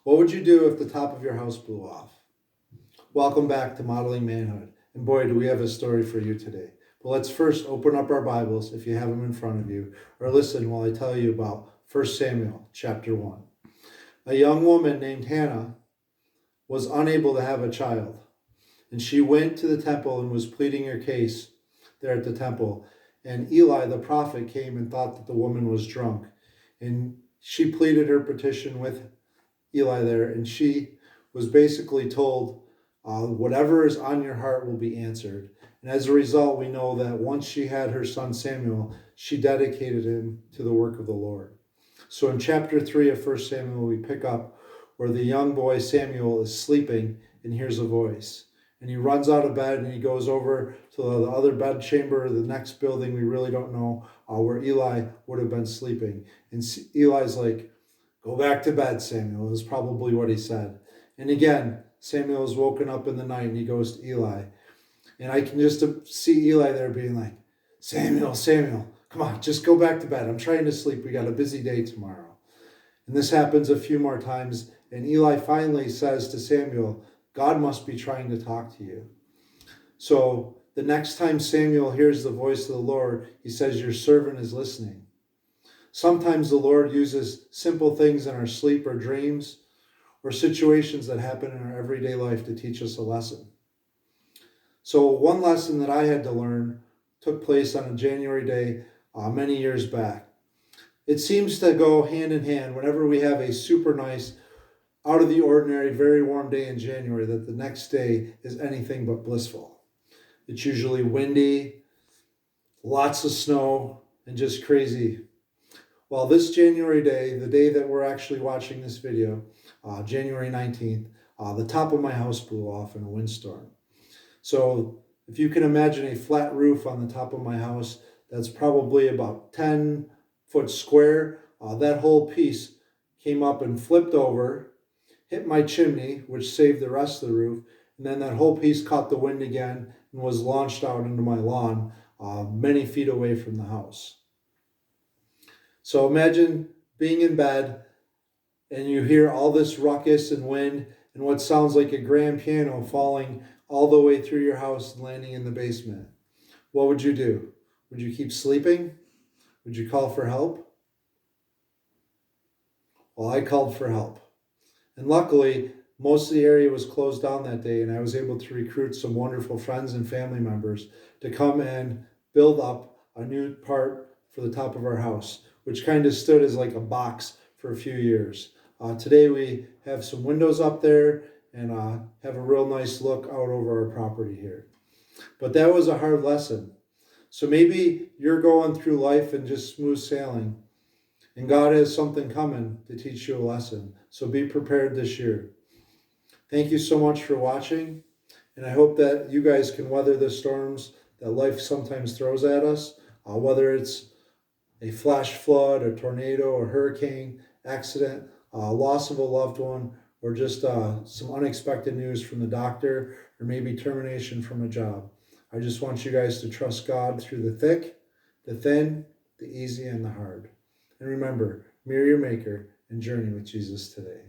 What would you do if the top of your house blew off? Welcome back to Modeling Manhood. And boy, do we have a story for you today. But let's first open up our Bibles, if you have them in front of you, or listen while I tell you about 1 Samuel chapter 1. A young woman named Hannah was unable to have a child. And she went to the temple and was pleading her case there at the temple. And Eli the prophet came and thought that the woman was drunk. And she pleaded her petition with Eli there, and she was basically told, whatever is on your heart will be answered. And as a result, we know that once she had her son Samuel, she dedicated him to the work of the Lord. So in chapter 3 of 1 Samuel, we pick up where the young boy Samuel is sleeping and hears a voice. And he runs out of bed and he goes over to the other bed chamber, the next building, we really don't know, where Eli would have been sleeping. And Eli's like, "Go back to bed, Samuel," is probably what he said. And again, Samuel is woken up in the night and he goes to Eli. And I can just see Eli there being like, Samuel, come on, just go back to bed. I'm trying to sleep. We got a busy day tomorrow." And this happens a few more times. And Eli finally says to Samuel, "God must be trying to talk to you." So the next time Samuel hears the voice of the Lord, he says, "Your servant is listening." Sometimes the Lord uses simple things in our sleep or dreams or situations that happen in our everyday life to teach us a lesson. So one lesson that I had to learn took place on a January day many years back. It seems to go hand in hand whenever we have a super nice, out of the ordinary, very warm day in January, that the next day is anything but blissful. It's usually windy, lots of snow, and just crazy. Well, this January day, the day that we're actually watching this video, January 19th, the top of my house blew off in a windstorm. So if you can imagine a flat roof on the top of my house, that's probably about 10 foot square. That whole piece came up and flipped over, hit my chimney, which saved the rest of the roof, and then that whole piece caught the wind again and was launched out into my lawn, many feet away from the house. So imagine being in bed and you hear all this ruckus and wind and what sounds like a grand piano falling all the way through your house and landing in the basement. What would you do? Would you keep sleeping? Would you call for help? Well, I called for help. And luckily, most of the area was closed down that day, and I was able to recruit some wonderful friends and family members to come and build up a new part for the top of our house, which kind of stood as like a box for a few years. Today we have some windows up there and have a real nice look out over our property here. But that was a hard lesson. So maybe you're going through life and just smooth sailing, and God has something coming to teach you a lesson. So be prepared this year. Thank you so much for watching, and I hope that you guys can weather the storms that life sometimes throws at us, whether it's a flash flood, a tornado, a hurricane, accident, loss of a loved one, or just some unexpected news from the doctor, or maybe termination from a job. I just want you guys to trust God through the thick, the thin, the easy, and the hard. And remember, mirror your maker and journey with Jesus today.